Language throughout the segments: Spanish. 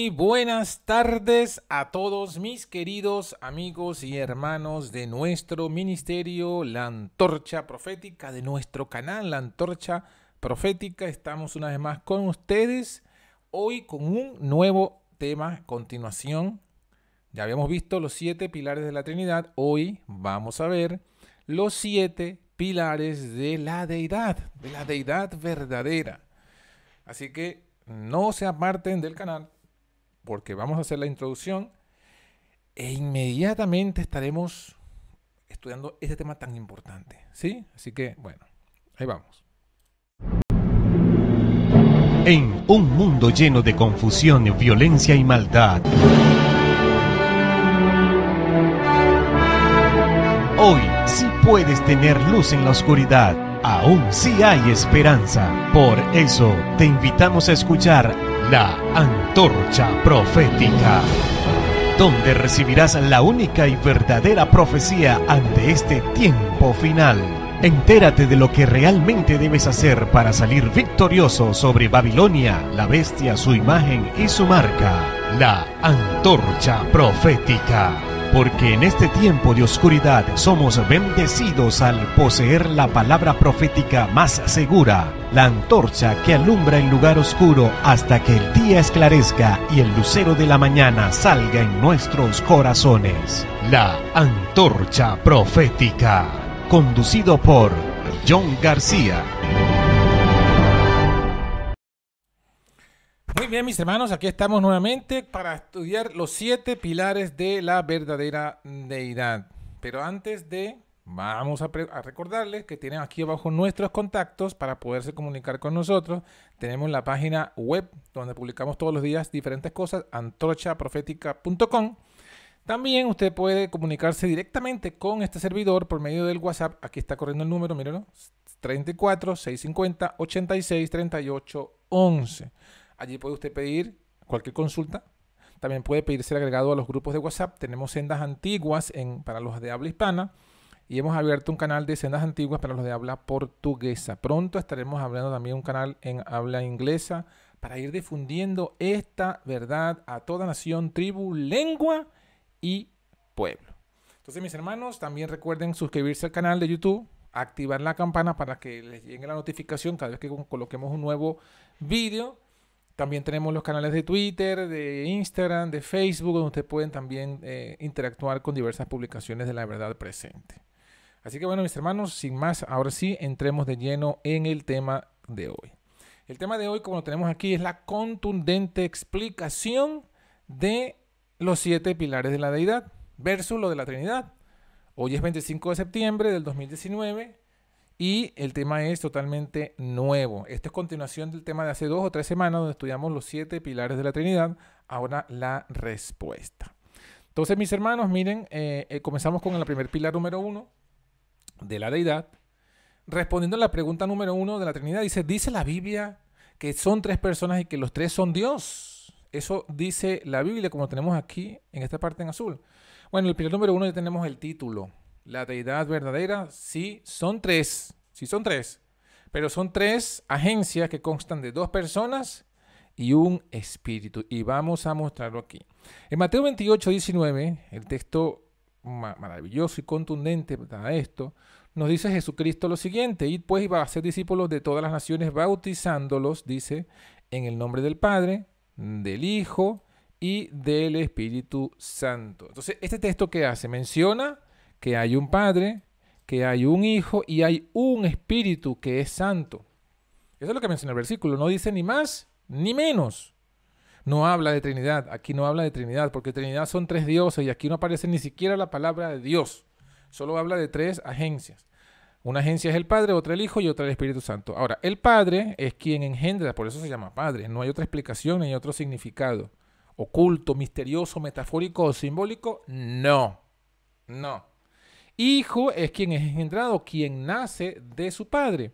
Muy buenas tardes a todos mis queridos amigos y hermanos de nuestro ministerio, la Antorcha Profética, de nuestro canal, la Antorcha Profética. Estamos una vez más con ustedes, hoy con un nuevo tema, continuación. Ya habíamos visto los 7 pilares de la Trinidad, hoy vamos a ver los 7 pilares de la deidad verdadera. Así que no se aparten del canal, porque vamos a hacer la introducción e inmediatamente estaremos estudiando este tema tan importante, ¿sí? Así que, bueno, ahí vamos. En un mundo lleno de confusión, violencia y maldad, hoy sí puedes tener luz en la oscuridad. Aún sí hay esperanza. Por eso te invitamos a escuchar la Antorcha Profética, donde recibirás la única y verdadera profecía ante este tiempo final. Entérate de lo que realmente debes hacer para salir victorioso sobre Babilonia, la bestia, su imagen y su marca. La Antorcha Profética. Porque en este tiempo de oscuridad somos bendecidos al poseer la palabra profética más segura, la antorcha que alumbra el lugar oscuro hasta que el día esclarezca y el lucero de la mañana salga en nuestros corazones. La Antorcha Profética, conducido por John García. Muy bien, mis hermanos, aquí estamos nuevamente para estudiar los 7 pilares de la verdadera deidad. Pero antes vamos a recordarles que tienen aquí abajo nuestros contactos para poderse comunicar con nosotros. Tenemos la página web donde publicamos todos los días diferentes cosas, antorchaprofetica.com. También usted puede comunicarse directamente con este servidor por medio del WhatsApp. Aquí está corriendo el número, mírenlo, 34 650 86 38 11. Allí puede usted pedir cualquier consulta. También puede pedir ser agregado a los grupos de WhatsApp. Tenemos sendas antiguas para los de habla hispana y hemos abierto un canal de sendas antiguas para los de habla portuguesa. Pronto estaremos abriendo también un canal en habla inglesa para ir difundiendo esta verdad a toda nación, tribu, lengua y pueblo. Entonces, mis hermanos, también recuerden suscribirse al canal de YouTube, activar la campana para que les llegue la notificación cada vez que coloquemos un nuevo vídeo. También tenemos los canales de Twitter, de Instagram, de Facebook, donde ustedes pueden también interactuar con diversas publicaciones de la verdad presente. Así que bueno, mis hermanos, sin más, ahora sí, entremos de lleno en el tema de hoy. El tema de hoy, como lo tenemos aquí, es la contundente explicación de los 7 pilares de la deidad versus lo de la Trinidad. Hoy es 25 de septiembre del 2019. Y el tema es totalmente nuevo. Esto es continuación del tema de hace 2 o 3 semanas donde estudiamos los 7 pilares de la Trinidad. Ahora la respuesta. Entonces, mis hermanos, miren, comenzamos con el primer pilar número 1 de la deidad. Respondiendo a la pregunta número 1 de la Trinidad, dice la Biblia que son 3 personas y que los 3 son Dios. Eso dice la Biblia, como tenemos aquí en esta parte en azul. Bueno, el pilar número 1 ya tenemos el título. La deidad verdadera, sí son 3. Sí son 3. Pero son 3 agencias que constan de 2 personas y un espíritu. Y vamos a mostrarlo aquí. En Mateo 28, 19, el texto maravilloso y contundente para esto, nos dice Jesucristo lo siguiente: id pues y va a ser discípulos de todas las naciones, bautizándolos, dice, en el nombre del Padre, del Hijo y del Espíritu Santo. Entonces, este texto, ¿qué hace? Menciona que hay un Padre, que hay un Hijo y hay un Espíritu que es santo. Eso es lo que menciona el versículo. No dice ni más ni menos. No habla de Trinidad. Aquí no habla de Trinidad, porque Trinidad son 3 dioses y aquí no aparece ni siquiera la palabra de Dios. Solo habla de 3 agencias. Una agencia es el Padre, otra el Hijo y otra el Espíritu Santo. Ahora, el Padre es quien engendra, por eso se llama Padre. No hay otra explicación ni hay otro significado oculto, misterioso, metafórico o simbólico. No. Hijo es quien es engendrado, quien nace de su padre.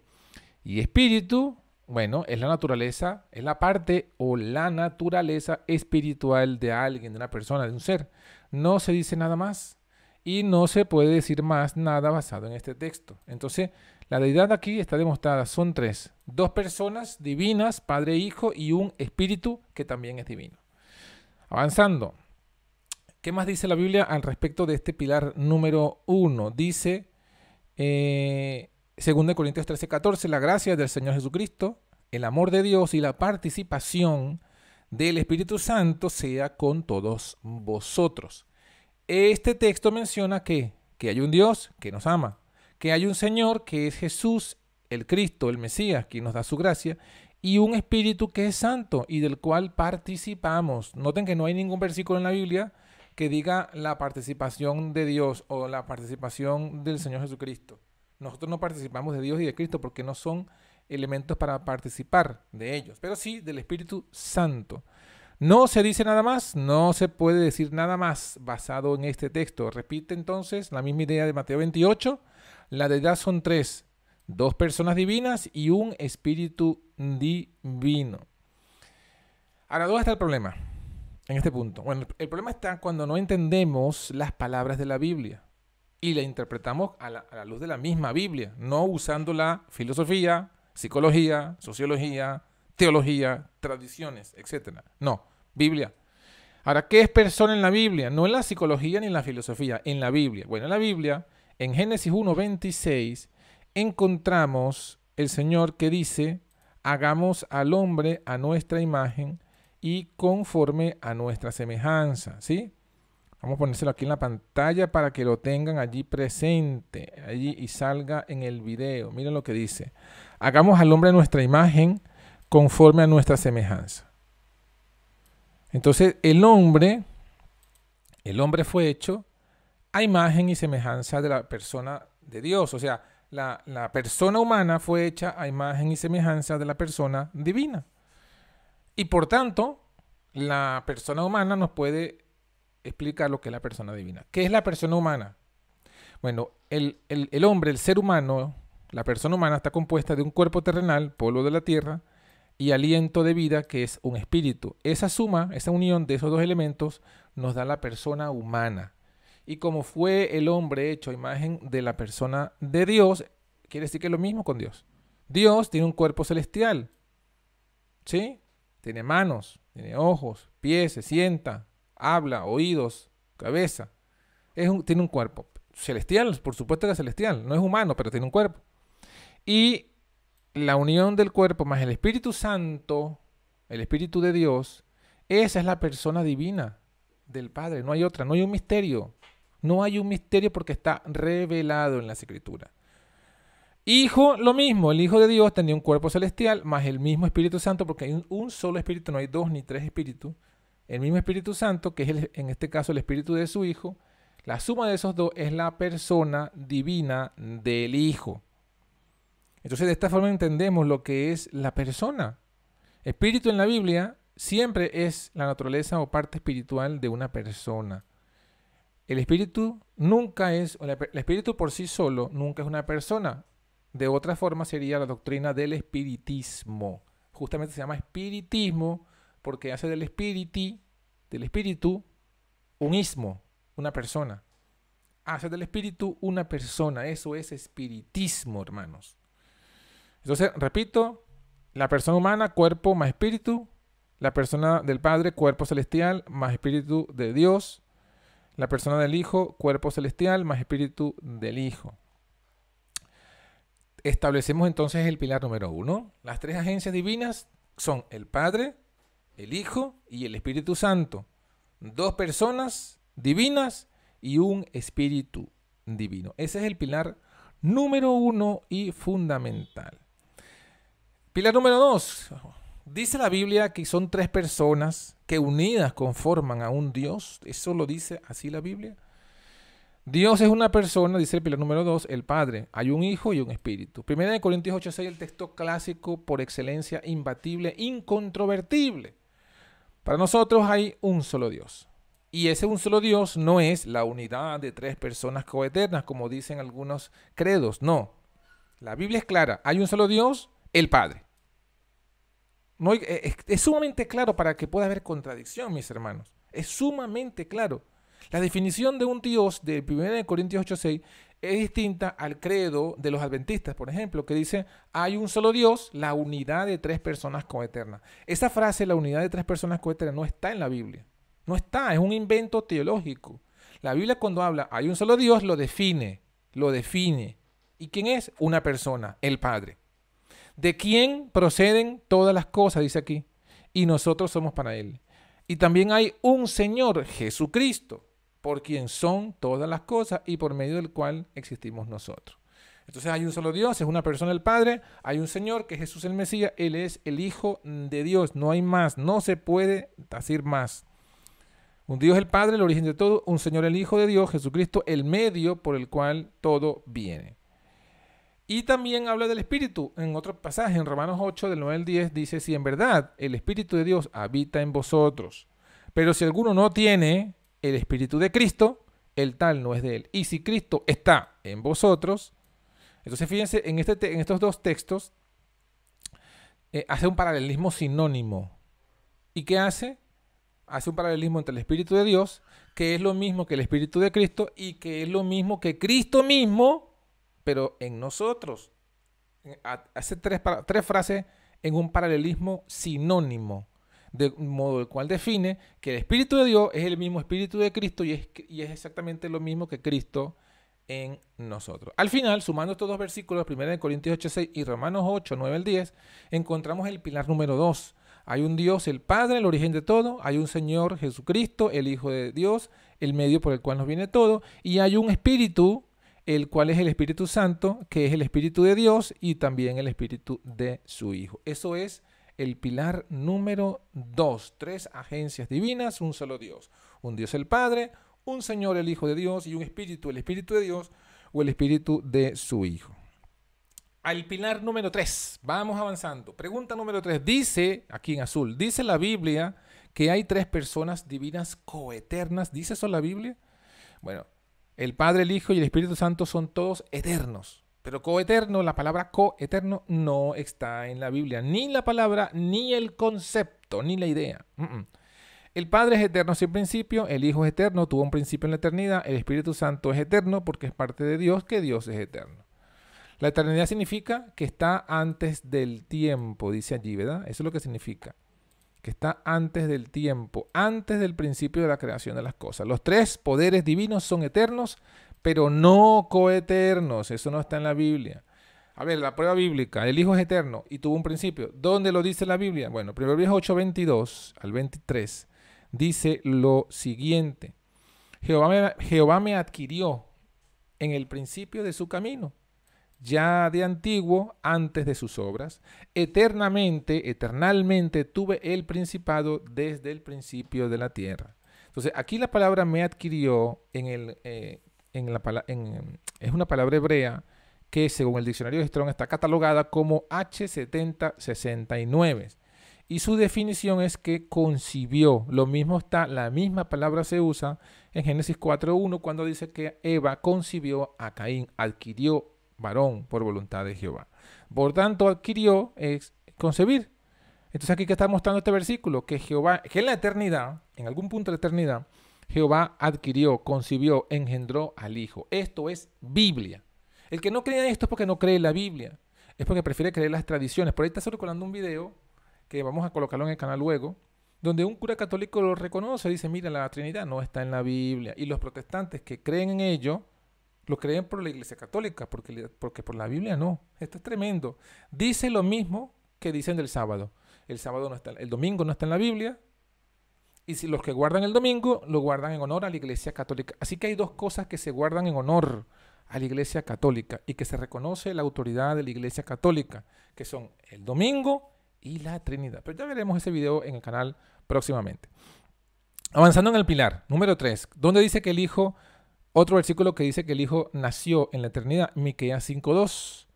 Y espíritu, bueno, es la naturaleza, es la parte o la naturaleza espiritual de alguien, de una persona, de un ser. No se dice nada más y no se puede decir más nada basado en este texto. Entonces, la deidad aquí está demostrada, son 3. 2 personas divinas, Padre e Hijo, y un espíritu que también es divino. Avanzando. ¿Qué más dice la Biblia al respecto de este pilar número 1? Dice, 2 Corintios 13:14, la gracia del Señor Jesucristo, el amor de Dios y la participación del Espíritu Santo sea con todos vosotros. Este texto menciona que hay un Dios que nos ama, que hay un Señor que es Jesús, el Cristo, el Mesías, quien nos da su gracia, y un Espíritu que es santo y del cual participamos. Noten que no hay ningún versículo en la Biblia que diga la participación de Dios o la participación del Señor Jesucristo. Nosotros no participamos de Dios y de Cristo porque no son elementos para participar de ellos, pero sí del Espíritu Santo. No se dice nada más, no se puede decir nada más basado en este texto. Repite entonces la misma idea de Mateo 28. La deidad son tres, dos personas divinas y un Espíritu divino. Ahora, ¿dónde está el problema en este punto? Bueno, el problema está cuando no entendemos las palabras de la Biblia y la interpretamos a la luz de la misma Biblia, no usando la filosofía, psicología, sociología, teología, tradiciones, etc. No, Biblia. Ahora, ¿qué es persona en la Biblia? No en la psicología ni en la filosofía, en la Biblia. Bueno, en la Biblia, en Génesis 1:26, encontramos el Señor que dice, hagamos al hombre a nuestra imagen y conforme a nuestra semejanza, ¿sí? Vamos a ponérselo aquí en la pantalla para que lo tengan allí presente, allí y salga en el video. Miren lo que dice. Hagamos al hombre a nuestra imagen conforme a nuestra semejanza. Entonces, el hombre fue hecho a imagen y semejanza de la persona de Dios. O sea, la persona humana fue hecha a imagen y semejanza de la persona divina. Y por tanto, la persona humana nos puede explicar lo que es la persona divina. ¿Qué es la persona humana? Bueno, el hombre, el ser humano, la persona humana está compuesta de un cuerpo terrenal, polvo de la tierra, y aliento de vida, que es un espíritu. Esa suma, esa unión de esos dos elementos nos da la persona humana. Y como fue el hombre hecho a imagen de la persona de Dios, quiere decir que es lo mismo con Dios. Dios tiene un cuerpo celestial, ¿sí? Tiene manos, tiene ojos, pies, se sienta, habla, oídos, cabeza. Tiene un cuerpo celestial, por supuesto que es celestial, no es humano, pero tiene un cuerpo. Y la unión del cuerpo más el Espíritu Santo, el Espíritu de Dios, esa es la persona divina del Padre, no hay otra, no hay un misterio. No hay un misterio porque está revelado en las Escrituras. Hijo, lo mismo, el Hijo de Dios tenía un cuerpo celestial más el mismo Espíritu Santo, porque hay un solo Espíritu, no hay dos ni tres Espíritus. El mismo Espíritu Santo, que es en este caso el Espíritu de su Hijo, la suma de esos dos es la persona divina del Hijo. Entonces de esta forma entendemos lo que es la persona. Espíritu en la Biblia siempre es la naturaleza o parte espiritual de una persona. El espíritu nunca es, el espíritu por sí solo nunca es una persona. De otra forma sería la doctrina del espiritismo. Justamente se llama espiritismo porque hace del espíritu, un ismo, una persona. Hace del espíritu una persona. Eso es espiritismo, hermanos. Entonces, repito, la persona humana, cuerpo más espíritu. La persona del Padre, cuerpo celestial más espíritu de Dios. La persona del Hijo, cuerpo celestial más espíritu del Hijo. Establecemos entonces el pilar número 1. Las tres agencias divinas son el Padre, el Hijo y el Espíritu Santo. Dos personas divinas y un espíritu divino. Ese es el pilar número 1 y fundamental. Pilar número 2. Dice la Biblia que son tres personas que unidas conforman a un Dios. ¿Eso lo dice así la Biblia? Dios es una persona, dice el pilar número 2, el Padre. Hay un Hijo y un Espíritu. 1 Corintios 8:6, el texto clásico por excelencia, imbatible, incontrovertible. Para nosotros hay un solo Dios. Y ese un solo Dios no es la unidad de tres personas coeternas, como dicen algunos credos. No. La Biblia es clara. Hay un solo Dios, el Padre. No, es sumamente claro para que pueda haber contradicción, mis hermanos. Es sumamente claro. La definición de un Dios de 1 Corintios 8:6 es distinta al credo de los adventistas, por ejemplo, que dice, hay un solo Dios, la unidad de tres personas coeternas. Esa frase, la unidad de tres personas coeternas, no está en la Biblia. No está, es un invento teológico. La Biblia cuando habla hay un solo Dios lo define, lo define. ¿Y quién es? Una persona, el Padre. ¿De quién proceden todas las cosas? Dice aquí. Y nosotros somos para Él. Y también hay un Señor, Jesucristo, por quien son todas las cosas y por medio del cual existimos nosotros. Entonces hay un solo Dios, es una persona el Padre, hay un Señor que es Jesús el Mesías, Él es el Hijo de Dios, no hay más, no se puede decir más. Un Dios el Padre, el origen de todo, un Señor el Hijo de Dios, Jesucristo, el medio por el cual todo viene. Y también habla del Espíritu. En otro pasaje, en Romanos 8, del 9 al 10, dice, si en verdad el Espíritu de Dios habita en vosotros, pero si alguno no tiene el Espíritu de Cristo, el tal no es de él. Y si Cristo está en vosotros, entonces fíjense, en estos dos textos, hace un paralelismo sinónimo. ¿Y qué hace? Hace un paralelismo entre el Espíritu de Dios, que es lo mismo que el Espíritu de Cristo, y que es lo mismo que Cristo mismo, pero en nosotros. Hace tres frases en un paralelismo sinónimo, de modo el cual define que el Espíritu de Dios es el mismo Espíritu de Cristo y es exactamente lo mismo que Cristo en nosotros. Al final, sumando estos dos versículos, 1 Corintios 8:6 y Romanos 8, 9 al 10, encontramos el pilar número 2. Hay un Dios, el Padre, el origen de todo. Hay un Señor, Jesucristo, el Hijo de Dios, el medio por el cual nos viene todo. Y hay un Espíritu, el cual es el Espíritu Santo, que es el Espíritu de Dios y también el Espíritu de su Hijo. Eso es el pilar número 2. 3 agencias divinas, un solo Dios. Un Dios el Padre, un Señor el Hijo de Dios y un Espíritu, el Espíritu de Dios o el Espíritu de su Hijo. Al pilar número 3, vamos avanzando. Pregunta número 3, dice, aquí en azul, dice la Biblia que hay 3 personas divinas coeternas. ¿Dice eso la Biblia? Bueno, el Padre, el Hijo y el Espíritu Santo son todos eternos. Pero coeterno, la palabra coeterno no está en la Biblia. Ni la palabra, ni el concepto, ni la idea. El Padre es eterno sin principio, el Hijo es eterno, tuvo un principio en la eternidad, el Espíritu Santo es eterno porque es parte de Dios, que Dios es eterno. La eternidad significa que está antes del tiempo, dice allí, ¿verdad? Eso es lo que significa. Que está antes del tiempo, antes del principio de la creación de las cosas. Los 3 poderes divinos son eternos, pero no coeternos. Eso no está en la Biblia. A ver, la prueba bíblica. El Hijo es eterno y tuvo un principio. ¿Dónde lo dice la Biblia? Bueno, Proverbios 8, 22 al 23 dice lo siguiente. Jehová me adquirió en el principio de su camino, ya de antiguo, antes de sus obras. Eternalmente tuve el principado desde el principio de la tierra. Entonces, aquí la palabra me adquirió es una palabra hebrea que, según el diccionario de Strong, está catalogada como H7069. Y su definición es que concibió. La misma palabra se usa en Génesis 4:1 cuando dice que Eva concibió a Caín, adquirió varón por voluntad de Jehová. Por tanto, adquirió es concebir. Entonces aquí que está mostrando este versículo, que Jehová, que en la eternidad, en algún punto de la eternidad, Jehová adquirió, concibió, engendró al Hijo. Esto es Biblia. El que no cree en esto es porque no cree en la Biblia. Es porque prefiere creer las tradiciones. Por ahí está circulando un video que vamos a colocarlo en el canal luego, donde un cura católico lo reconoce, dice, mira, la Trinidad no está en la Biblia. Y los protestantes que creen en ello, lo creen por la Iglesia Católica, porque por la Biblia no. Esto es tremendo. Dice lo mismo que dicen del sábado. El domingo no está en la Biblia. Y si los que guardan el domingo, lo guardan en honor a la Iglesia Católica. Así que hay 2 cosas que se guardan en honor a la Iglesia Católica y que se reconoce la autoridad de la Iglesia Católica, que son el domingo y la Trinidad. Pero ya veremos ese video en el canal próximamente. Avanzando en el pilar, número 3, donde dice que el Hijo... Otro versículo que dice que el Hijo nació en la eternidad, Miqueas 5:2.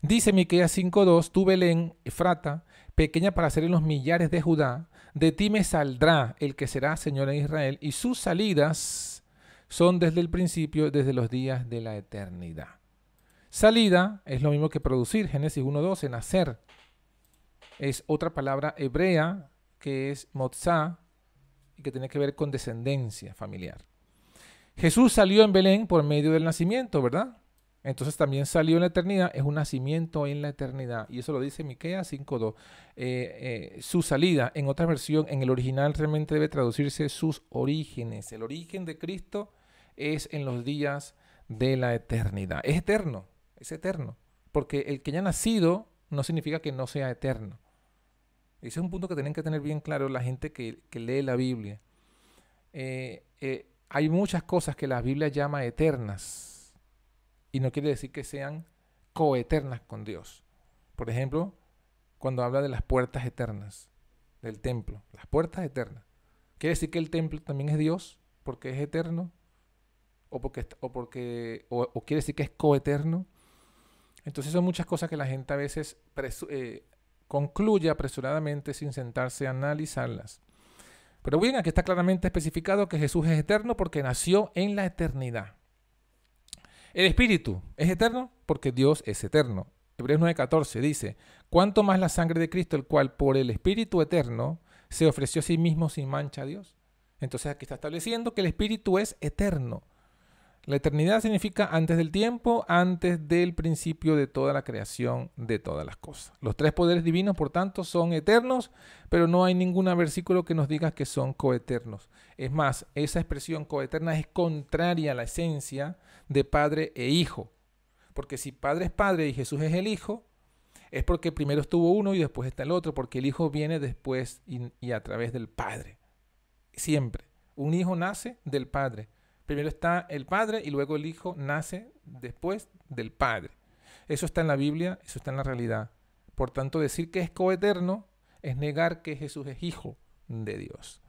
Dice Miqueas 5:2, tú Belén, Efrata, pequeña para ser en los millares de Judá, de ti me saldrá el que será Señor en Israel, y sus salidas son desde el principio, desde los días de la eternidad. Salida es lo mismo que producir, Génesis 1:12, nacer. Es otra palabra hebrea que es motzá y que tiene que ver con descendencia familiar. Jesús salió en Belén por medio del nacimiento, ¿verdad? Entonces también salió en la eternidad, es un nacimiento en la eternidad. Y eso lo dice Miqueas 5:2. Su salida, en otra versión, en el original realmente debe traducirse sus orígenes. El origen de Cristo es en los días de la eternidad. Es eterno, porque el que haya nacido no significa que no sea eterno. Ese es un punto que tienen que tener bien claro la gente que lee la Biblia. Hay muchas cosas que la Biblia llama eternas y no quiere decir que sean coeternas con Dios. Por ejemplo, cuando habla de las puertas eternas del templo, las puertas eternas. ¿Quiere decir que el templo también es Dios porque es eterno? ¿O quiere decir que es coeterno? Entonces son muchas cosas que la gente a veces concluye apresuradamente sin sentarse a analizarlas. Pero bien, aquí está claramente especificado que Jesús es eterno porque nació en la eternidad. El Espíritu es eterno porque Dios es eterno. Hebreos 9:14 dice, ¿cuánto más la sangre de Cristo, el cual por el Espíritu eterno se ofreció a sí mismo sin mancha a Dios? Entonces aquí está estableciendo que el Espíritu es eterno. La eternidad significa antes del tiempo, antes del principio de toda la creación de todas las cosas. Los tres poderes divinos, por tanto, son eternos, pero no hay ningún versículo que nos diga que son coeternos. Es más, esa expresión coeterna es contraria a la esencia de Padre e Hijo. Porque si Padre es Padre y Jesús es el Hijo, es porque primero estuvo uno y después está el otro, porque el Hijo viene después y a través del Padre. Siempre. Un hijo nace del Padre. Primero está el Padre y luego el Hijo nace después del Padre. Eso está en la Biblia, eso está en la realidad. Por tanto, decir que es coeterno es negar que Jesús es Hijo de Dios.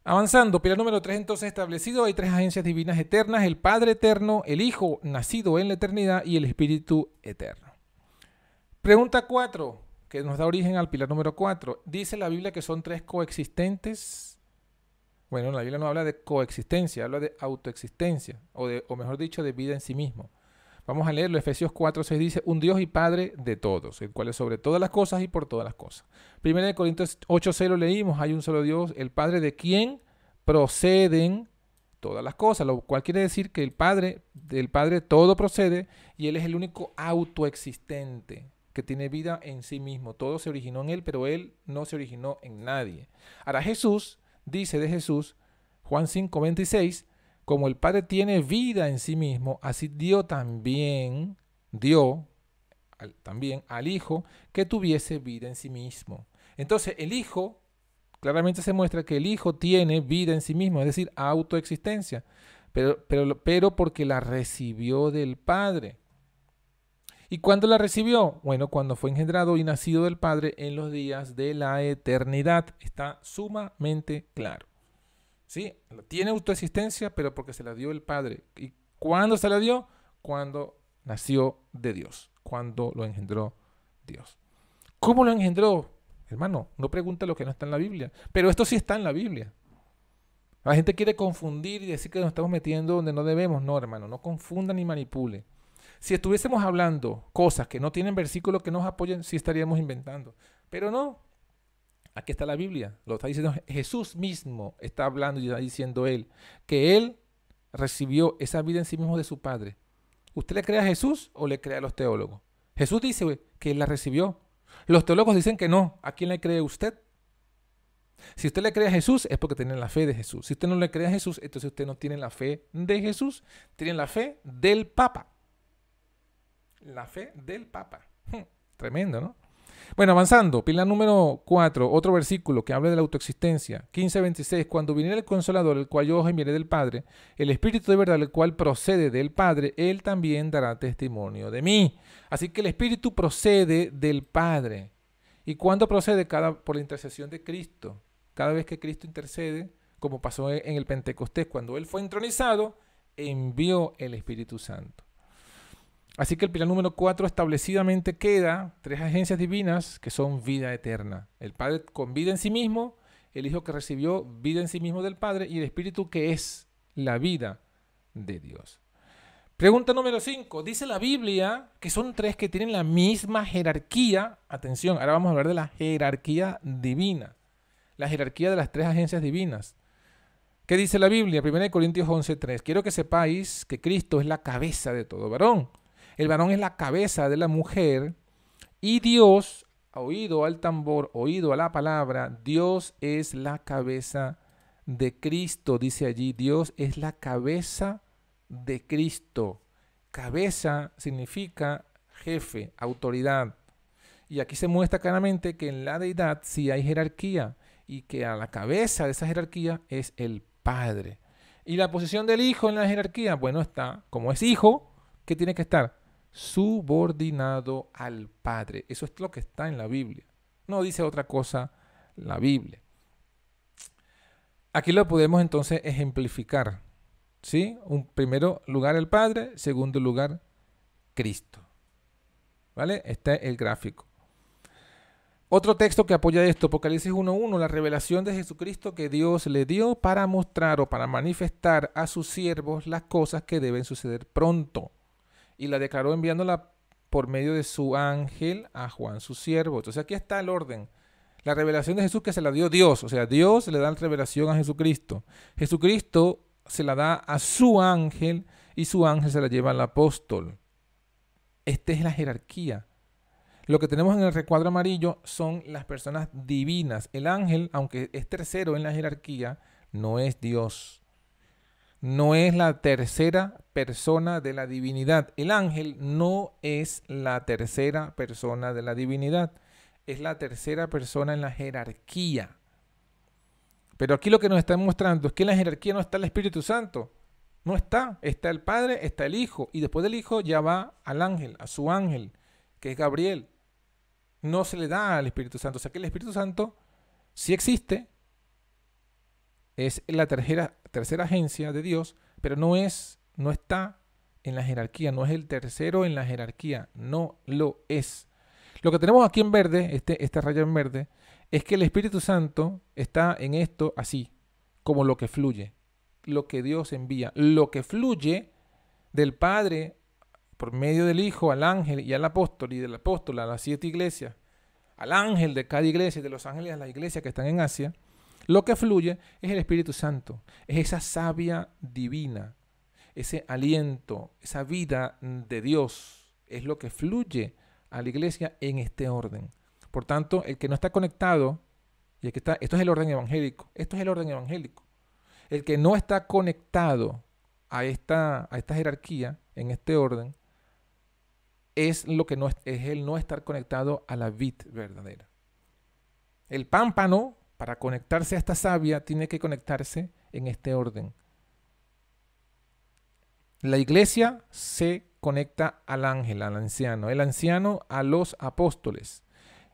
Avanzando, pilar número 3 entonces establecido, hay tres agencias divinas eternas, el Padre eterno, el Hijo nacido en la eternidad y el Espíritu eterno. Pregunta 4, que nos da origen al pilar número 4. ¿Dice la Biblia que son tres coexistentes? Bueno, la Biblia no habla de coexistencia, habla de autoexistencia, o mejor dicho, de vida en sí mismo. Vamos a leerlo, Efesios 4:6 dice, un Dios y Padre de todos, el cual es sobre todas las cosas y por todas las cosas. 1 Corintios 8:6 lo leímos, hay un solo Dios, el Padre de quien proceden todas las cosas, lo cual quiere decir que del Padre todo procede y Él es el único autoexistente que tiene vida en sí mismo. Todo se originó en Él, pero Él no se originó en nadie. Ahora Jesús dice de Jesús, Juan 5:26, como el Padre tiene vida en sí mismo, así dio también al Hijo que tuviese vida en sí mismo. Entonces el Hijo, claramente se muestra que el Hijo tiene vida en sí mismo, es decir, autoexistencia, pero porque la recibió del Padre. ¿Y cuándo la recibió? Bueno, cuando fue engendrado y nacido del Padre en los días de la eternidad. Está sumamente claro. ¿Sí? Tiene autoexistencia, pero porque se la dio el Padre. ¿Y cuándo se la dio? Cuando nació de Dios, cuando lo engendró Dios. ¿Cómo lo engendró? Hermano, no pregunta lo que no está en la Biblia. Pero esto sí está en la Biblia. La gente quiere confundir y decir que nos estamos metiendo donde no debemos. No, hermano, no confunda ni manipule. Si estuviésemos hablando cosas que no tienen versículos que nos apoyen, sí estaríamos inventando. Pero no. Aquí está la Biblia. Lo está diciendo Jesús mismo. Está hablando y está diciendo Él que Él recibió esa vida en sí mismo de su Padre. ¿Usted le cree a Jesús o le cree a los teólogos? Jesús dice que Él la recibió. Los teólogos dicen que no. ¿A quién le cree usted? Si usted le cree a Jesús es porque tiene la fe de Jesús. Si usted no le cree a Jesús, entonces usted no tiene la fe de Jesús. Tiene la fe del Papa. La fe del Papa. Tremendo, ¿no? Bueno, avanzando, pilar número 4, otro versículo que habla de la autoexistencia. 15:26, cuando viniera el Consolador, el cual yo os enviaré del Padre, el Espíritu de verdad, el cual procede del Padre, Él también dará testimonio de mí. Así que el Espíritu procede del Padre. ¿Y cuándo procede? Por la intercesión de Cristo. Cada vez que Cristo intercede, como pasó en el Pentecostés, cuando Él fue entronizado, envió el Espíritu Santo. Así que el pilar número 4 establecidamente queda tres agencias divinas que son vida eterna. El Padre con vida en sí mismo, el Hijo que recibió vida en sí mismo del Padre y el Espíritu que es la vida de Dios. Pregunta número 5. Dice la Biblia que son tres que tienen la misma jerarquía. Atención, ahora vamos a hablar de la jerarquía divina. La jerarquía de las tres agencias divinas. ¿Qué dice la Biblia? 1 Corintios 11:3. Quiero que sepáis que Cristo es la cabeza de todo varón. El varón es la cabeza de la mujer y Dios, oído al tambor, oído a la palabra, Dios es la cabeza de Cristo. Dice allí, Dios es la cabeza de Cristo. Cabeza significa jefe, autoridad. Y aquí se muestra claramente que en la deidad sí hay jerarquía y que a la cabeza de esa jerarquía es el Padre. ¿Y la posición del Hijo en la jerarquía? Bueno, está, como es Hijo, ¿qué tiene que estar? Subordinado al Padre. Eso es lo que está en la Biblia. No dice otra cosa la Biblia. Aquí lo podemos entonces ejemplificar. ¿Sí? En primer lugar el Padre, segundo lugar Cristo. ¿Vale? Este es el gráfico. Otro texto que apoya esto, Apocalipsis 1:1, la revelación de Jesucristo que Dios le dio para mostrar o para manifestar a sus siervos las cosas que deben suceder pronto. Y la declaró enviándola por medio de su ángel a Juan, su siervo. Entonces aquí está el orden. La revelación de Jesús que se la dio Dios, o sea, Dios le da la revelación a Jesucristo. Jesucristo se la da a su ángel y su ángel se la lleva al apóstol. Esta es la jerarquía. Lo que tenemos en el recuadro amarillo son las personas divinas. El ángel, aunque es tercero en la jerarquía, no es Dios. No es la tercera persona de la divinidad. El ángel no es la tercera persona de la divinidad. Es la tercera persona en la jerarquía. Pero aquí lo que nos están mostrando es que en la jerarquía no está el Espíritu Santo. No está. Está el Padre, está el Hijo. Y después del Hijo ya va al ángel, a su ángel, que es Gabriel. No se le da al Espíritu Santo. O sea que el Espíritu Santo sí existe. Es la tercera agencia de Dios, pero no está en la jerarquía. No es el tercero en la jerarquía. No lo es. Lo que tenemos aquí en verde, esta raya en verde, es que el Espíritu Santo está en esto así, como lo que fluye, lo que Dios envía, lo que fluye del Padre por medio del Hijo al ángel y al apóstol, y del apóstol a las 7 iglesias, al ángel de cada iglesia y de los ángeles a las iglesias que están en Asia. Lo que fluye es el Espíritu Santo, es esa savia divina, ese aliento, esa vida de Dios, es lo que fluye a la iglesia en este orden. Por tanto, el que no está conectado, y el que está, esto es el orden evangélico, el que no está conectado a esta jerarquía, en este orden, es lo que no es el no estar conectado a la vid verdadera. El pámpano, para conectarse a esta savia, tiene que conectarse en este orden. La iglesia se conecta al ángel, al anciano, el anciano a los apóstoles,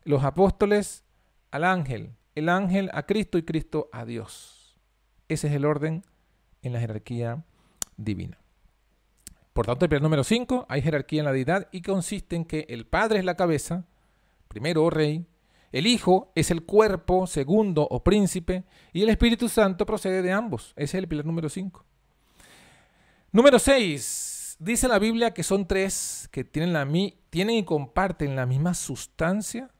los apóstoles al ángel, el ángel a Cristo y Cristo a Dios. Ese es el orden en la jerarquía divina. Por tanto, el pilar número 5, hay jerarquía en la deidad y consiste en que el Padre es la cabeza, primero o rey, el Hijo es el cuerpo, segundo o príncipe, y el Espíritu Santo procede de ambos. Ese es el pilar número 5. Número 6, dice la Biblia que son tres que tienen y comparten la misma sustancia.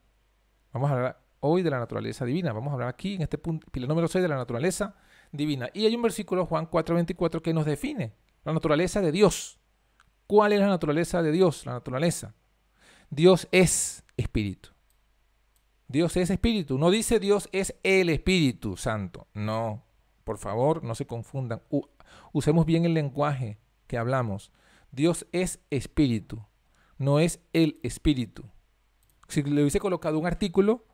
Vamos a hablar hoy de la naturaleza divina. Vamos a hablar aquí en este punto, pilar número 6, de la naturaleza divina. Y hay un versículo, Juan 4:24, que nos define la naturaleza de Dios. ¿Cuál es la naturaleza de Dios? La naturaleza. Dios es espíritu. Dios es espíritu. No dice Dios es el Espíritu Santo. No, por favor, no se confundan. Usemos bien el lenguaje que hablamos. Dios es espíritu, no es el espíritu. Si le hubiese colocado un artículo,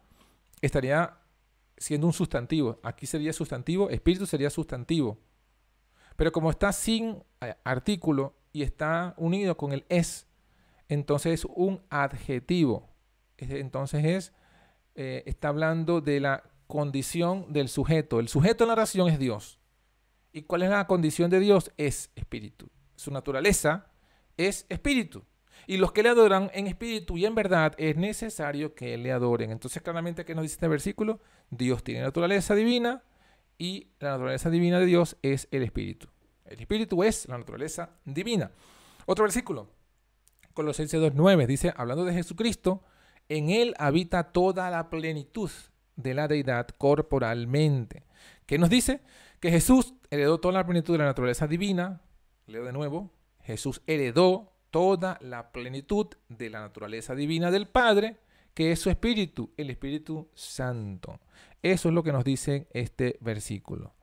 estaría siendo un sustantivo. Aquí sería sustantivo, espíritu sería sustantivo. Pero como está sin artículo y está unido con el es, entonces es un adjetivo. Entonces está hablando de la condición del sujeto. El sujeto en la oración es Dios. ¿Y cuál es la condición de Dios? Es espíritu. Su naturaleza es espíritu. Y los que le adoran en espíritu y en verdad es necesario que le adoren. Entonces, claramente, ¿qué nos dice este versículo? Dios tiene naturaleza divina y la naturaleza divina de Dios es el espíritu. El espíritu es la naturaleza divina. Otro versículo, Colosenses 2:9, dice, hablando de Jesucristo, en él habita toda la plenitud de la deidad corporalmente. ¿Qué nos dice? Que Jesús heredó toda la plenitud de la naturaleza divina. Leo de nuevo. Jesús heredó toda la plenitud de la naturaleza divina del Padre, que es su Espíritu, el Espíritu Santo. Eso es lo que nos dice este versículo.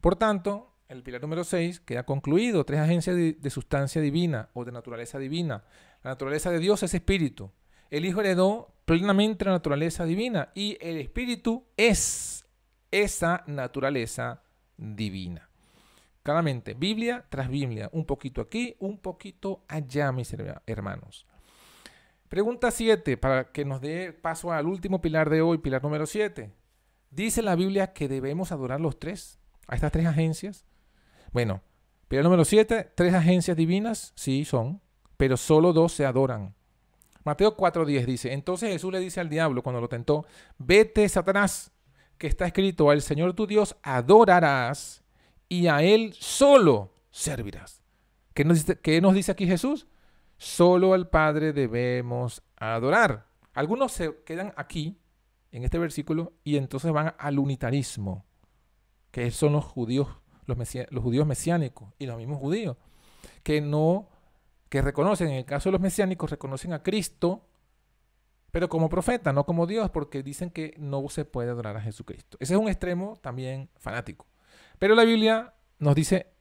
Por tanto, el pilar número 6 queda concluido. 3 agencias de sustancia divina o de naturaleza divina. La naturaleza de Dios es Espíritu. El Hijo heredó plenamente la naturaleza divina y el Espíritu es esa naturaleza divina. Claramente, Biblia tras Biblia, un poquito aquí, un poquito allá, mis hermanos. Pregunta 7, para que nos dé paso al último pilar de hoy, pilar número 7. ¿Dice la Biblia que debemos adorar los tres, a estas 3 agencias? Bueno, pilar número 7, 3 agencias divinas, sí son, pero solo 2 se adoran. Mateo 4:10 dice, entonces Jesús le dice al diablo cuando lo tentó, vete, Satanás, que está escrito, al Señor tu Dios adorarás y a Él solo servirás. ¿Qué nos dice aquí Jesús? Solo al Padre debemos adorar. Algunos se quedan aquí, en este versículo, y entonces van al unitarismo, que son los judíos, los judíos mesiánicos y los mismos judíos, que reconocen, en el caso de los mesiánicos, reconocen a Cristo, pero como profeta, no como Dios, porque dicen que no se puede adorar a Jesucristo. Ese es un extremo también fanático. Pero la Biblia nos dice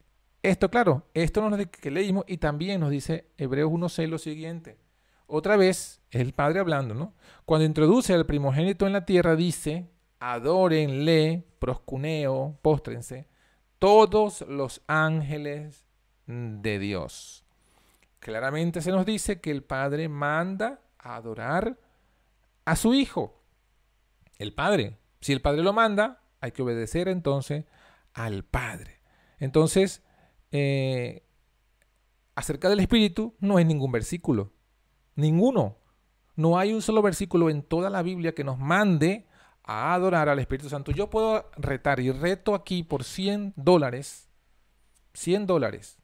esto, claro, esto nos dice que leímos, y también nos dice Hebreos 1:6 lo siguiente. Otra vez, es el Padre hablando, ¿no? Cuando introduce al primogénito en la tierra, dice, adórenle, proscuneo, póstrense, todos los ángeles de Dios. Claramente se nos dice que el Padre manda a adorar a su Hijo. El Padre. Si el Padre lo manda, hay que obedecer entonces al Padre. Entonces, acerca del Espíritu no hay ningún versículo. Ninguno. No hay un solo versículo en toda la Biblia que nos mande a adorar al Espíritu Santo. Yo puedo retar y reto aquí por $100, $100,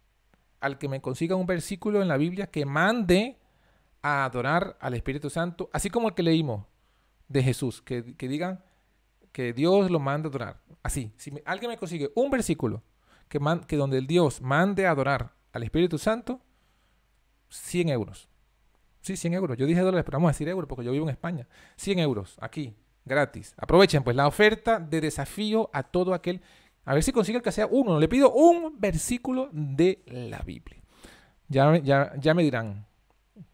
al que me consiga un versículo en la Biblia que mande a adorar al Espíritu Santo, así como el que leímos de Jesús, que digan que Dios lo manda a adorar. Así, si alguien me consigue un versículo que donde el Dios mande a adorar al Espíritu Santo, 100 euros. Sí, 100 euros. Yo dije dólares, pero vamos a decir euros porque yo vivo en España. 100 euros, aquí, gratis. Aprovechen pues la oferta de desafío a todo aquel. A ver si consigue el que sea uno. Le pido un versículo de la Biblia. Ya me dirán.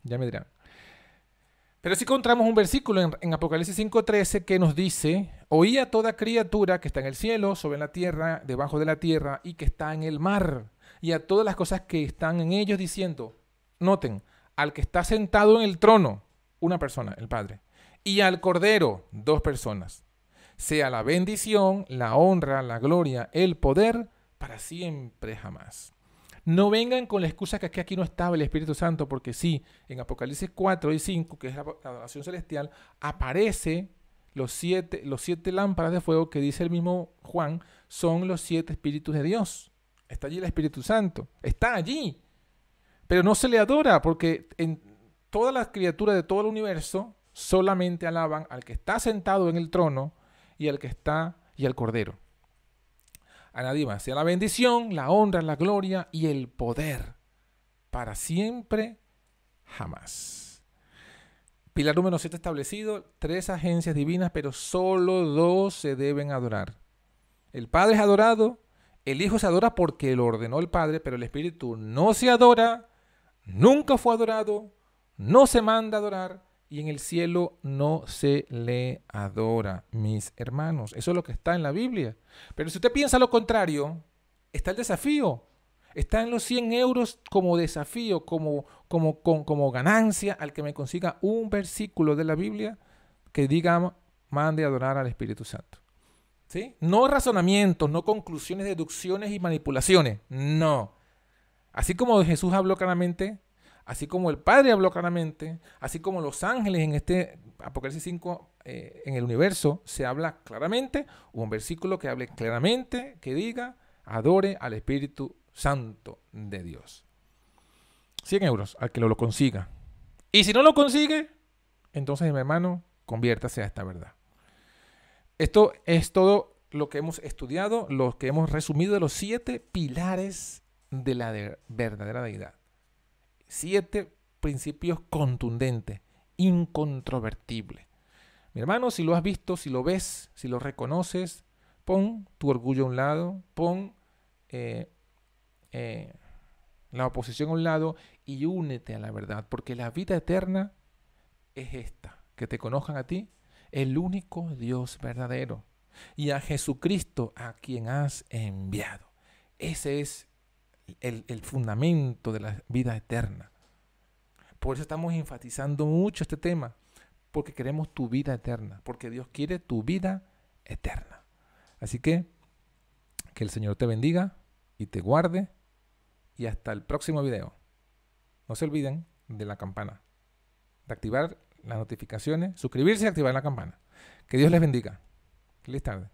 Ya me dirán. Pero sí encontramos un versículo en Apocalipsis 5:13 que nos dice, oí a toda criatura que está en el cielo, sobre la tierra, debajo de la tierra y que está en el mar, y a todas las cosas que están en ellos diciendo, noten, al que está sentado en el trono, una persona, el Padre, y al Cordero, 2 personas, sea la bendición, la honra, la gloria, el poder, para siempre jamás. No vengan con la excusa que aquí no estaba el Espíritu Santo, porque sí, en Apocalipsis 4 y 5, que es la adoración celestial, aparece los siete lámparas de fuego que dice el mismo Juan, son los 7 Espíritus de Dios. Está allí el Espíritu Santo, está allí. Pero no se le adora, porque en todas las criaturas de todo el universo solamente alaban al que está sentado en el trono y al Cordero. A nadie más. Sea la bendición, la honra, la gloria y el poder para siempre, jamás. Pilar número 7 establecido, 3 agencias divinas, pero solo 2 se deben adorar. El Padre es adorado, el Hijo se adora porque lo ordenó el Padre, pero el Espíritu no se adora, nunca fue adorado, no se manda a adorar, y en el cielo no se le adora, mis hermanos. Eso es lo que está en la Biblia. Pero si usted piensa lo contrario, está el desafío. Está en los 100 euros como desafío, como ganancia al que me consiga un versículo de la Biblia que diga, mande a adorar al Espíritu Santo. ¿Sí? No razonamientos, no conclusiones, deducciones y manipulaciones. No. Así como Jesús habló claramente, así como el Padre habló claramente, así como los ángeles en este Apocalipsis 5, en el universo, se habla claramente, un versículo que hable claramente, que diga, adore al Espíritu Santo de Dios. 100 euros al que lo consiga. Y si no lo consigue, entonces, mi hermano, conviértase a esta verdad. Esto es todo lo que hemos estudiado, lo que hemos resumido de los 7 pilares de la verdadera deidad. 7 principios contundentes, incontrovertibles. Mi hermano, si lo has visto, si lo ves, si lo reconoces, pon tu orgullo a un lado, pon la oposición a un lado y únete a la verdad, porque la vida eterna es esta, que te conozcan a ti, el único Dios verdadero, y a Jesucristo a quien has enviado. Ese es el fundamento de la vida eterna. Por eso estamos enfatizando mucho este tema, porque queremos tu vida eterna, porque Dios quiere tu vida eterna. Así que el Señor te bendiga y te guarde, y hasta el próximo video. No se olviden de la campana, de activar las notificaciones, suscribirse y activar la campana. Que Dios les bendiga. Feliz tarde.